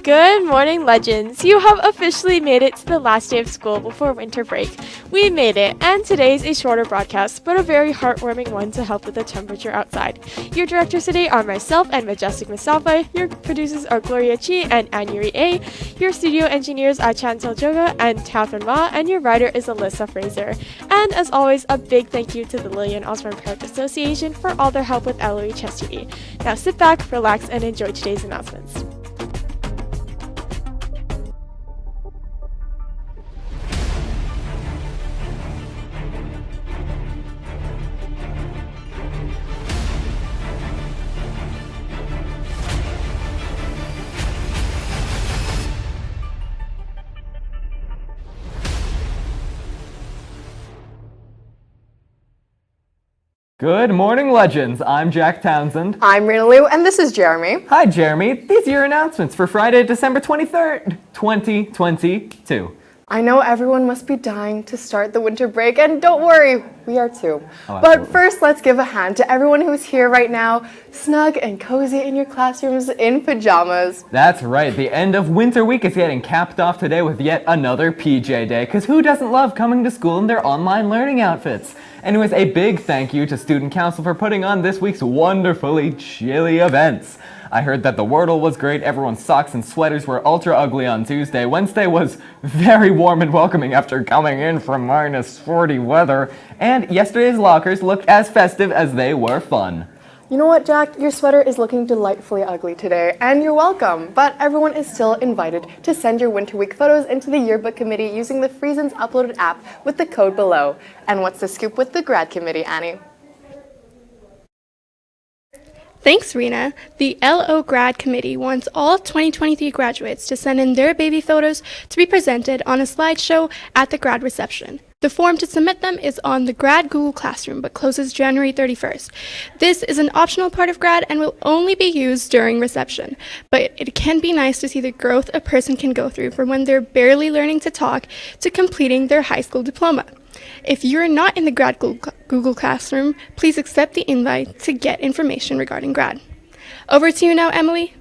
Good morning, legends. You have officially made it to the last day of school before winter break. We made it, and today's a shorter broadcast, but a very heartwarming one to help with the temperature outside. Your directors today are myself and Majestic Mustafa. Your producers are Gloria Chi and Anyuri A. Your studio engineers are Chantal Joga and Catherine Ma, and your writer is Alyssa Fraser. And as always, a big thank you to the Lillian Osborne Park Association for all their help with LOE Chess TV. Now sit back, relax, and enjoy today's announcements. Good morning, legends. I'm Jack Townsend. I'm Rena and this is Jeremy. Hi, Jeremy. These are your announcements for Friday, December 23rd, 2022. I know everyone must be dying to start the winter break, and don't worry, we are too. But first, let's give a hand to everyone who's here right now, snug and cozy in your classrooms in pajamas. That's right. The end of winter week is getting capped off today with yet another PJ day, because who doesn't love coming to school in their online learning outfits? Anyways, a big thank you to Student Council for putting on this week's wonderfully chilly events. I heard that the wordle was great, everyone's socks and sweaters were ultra ugly on Tuesday. Wednesday was very warm and welcoming after coming in from -40 weather. And yesterday's lockers looked as festive as they were fun. You know what, Jack? Your sweater is looking delightfully ugly today, and you're welcome. But everyone is still invited to send your winter week photos into the yearbook committee using the Friesens uploaded app with the code below. And what's the scoop with the grad committee, Annie? Thanks, Rena. The LO Grad Committee wants all 2023 graduates to send in their baby photos to be presented on a slideshow at the grad reception. The form to submit them is on the Grad Google Classroom, but closes January 31st. This is an optional part of grad and will only be used during reception, but it can be nice to see the growth a person can go through from when they're barely learning to talk to completing their high school diploma. If you're not in the Grad Google Classroom, please accept the invite to get information regarding grad. Over to you now, Emily.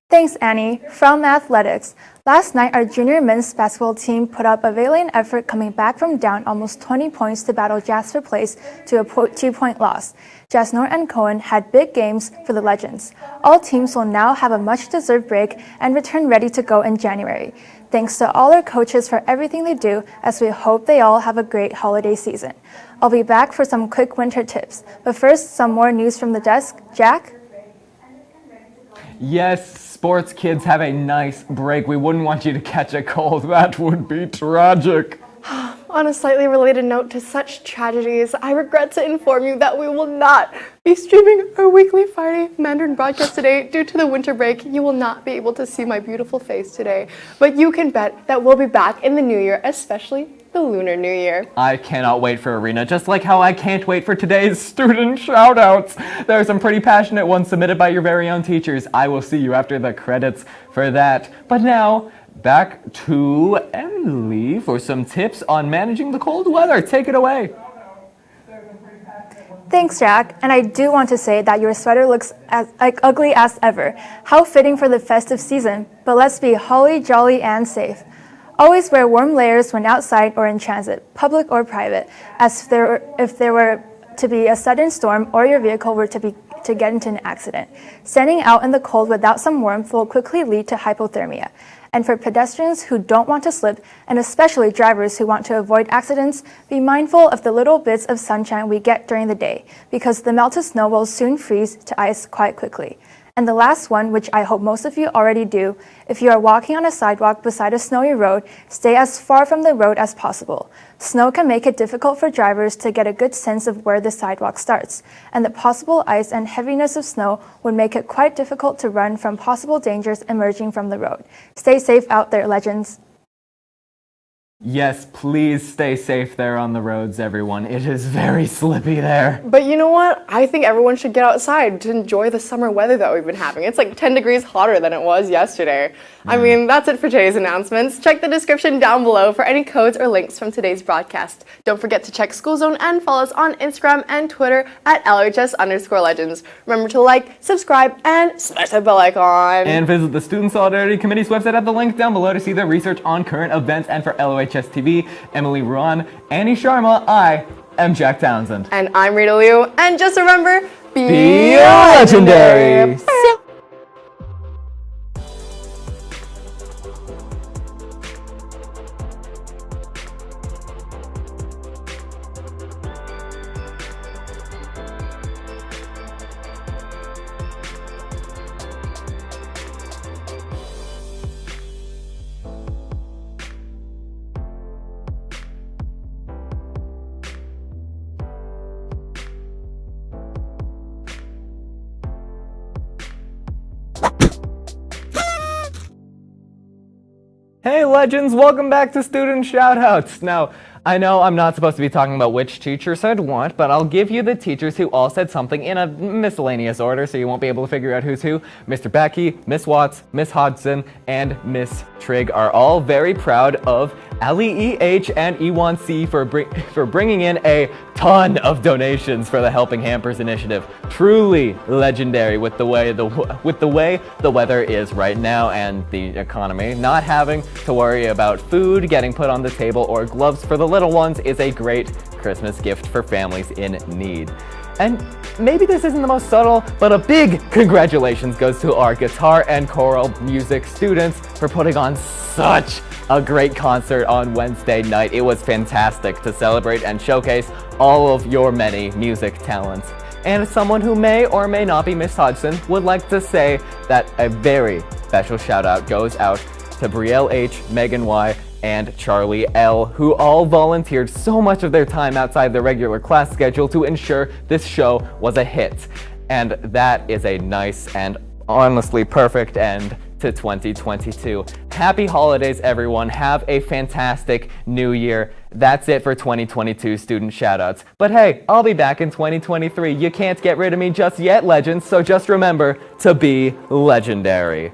Thanks, Annie. From athletics. Last night, our junior men's basketball team put up a valiant effort coming back from down almost 20 points to battle Jasper Place to a 2-point loss. Jasnor and Cohen had big games for the Legends. All teams will now have a much-deserved break and return ready to go in January. Thanks to all our coaches for everything they do, as we hope they all have a great holiday season. I'll be back for some quick winter tips. But first, some more news from the desk. Jack? Yes, sports kids have a nice break. We wouldn't want you to catch a cold. That would be tragic. On a slightly related note to such tragedies, I regret to inform you that we will not be streaming our weekly Friday Mandarin broadcast today due to the winter break. You will not be able to see my beautiful face today, but you can bet that we'll be back in the new year, especially the Lunar New Year. I cannot wait for Arena, just like how I can't wait for today's student shoutouts. There are some pretty passionate ones submitted by your very own teachers. I will see you after the credits for that. But now, back to Emily for some tips on managing the cold weather. Take it away. Thanks, Jack. And I do want to say that your sweater looks ugly as ever. How fitting for the festive season. But let's be holly jolly and safe. Always wear warm layers when outside or in transit, public or private, as if there were to be a sudden storm or your vehicle were to get into an accident. Standing out in the cold without some warmth will quickly lead to hypothermia. And for pedestrians who don't want to slip, and especially drivers who want to avoid accidents, be mindful of the little bits of sunshine we get during the day, because the melted snow will soon freeze to ice quite quickly. And the last one, which I hope most of you already do, if you are walking on a sidewalk beside a snowy road, stay as far from the road as possible. Snow can make it difficult for drivers to get a good sense of where the sidewalk starts, and the possible ice and heaviness of snow would make it quite difficult to run from possible dangers emerging from the road. Stay safe out there, legends. Yes, please stay safe there on the roads, everyone. It is very slippy there. But you know what? I think everyone should get outside to enjoy the summer weather that we've been having. It's like 10 degrees hotter than it was yesterday. I mean, that's it for today's announcements. Check the description down below for any codes or links from today's broadcast. Don't forget to check School Zone and follow us on Instagram and Twitter at LHS_legends. Remember to like, subscribe, and smash that bell icon. And visit the Student Solidarity Committee's website at the link down below to see their research on current events. And for LOHS TV, Emily Ruan, Annie Sharma, I am Jack Townsend. And I'm Rita Liu. And just remember, Be legendary! Hey legends, welcome back to Student Shoutouts. Now, I know I'm not supposed to be talking about which teacher said what, but I'll give you the teachers who all said something in a miscellaneous order so you won't be able to figure out who's who. Mr. Becky, Miss Watts, Miss Hodgson, and Miss Trigg are all very proud of Ali EH and E1C for bringing in a ton of donations for the Helping Hampers initiative. Truly legendary with the way the weather is right now and the economy. Not having to worry about food getting put on the table or gloves for the little ones is a great Christmas gift for families in need. And maybe this isn't the most subtle, but a big congratulations goes to our guitar and choral music students for putting on such a great concert on Wednesday night. It was fantastic to celebrate and showcase all of your many music talents. And as someone who may or may not be Miss Hodgson would like to say that a very special shout out goes out to Brielle H, Megan Y, and Charlie L, who all volunteered so much of their time outside their regular class schedule to ensure this show was a hit. And that is a nice and honestly perfect end to 2022. Happy holidays, everyone. Have a fantastic new year. That's it for 2022 student shoutouts. But hey, I'll be back in 2023. You can't get rid of me just yet, legends, so just remember to be legendary.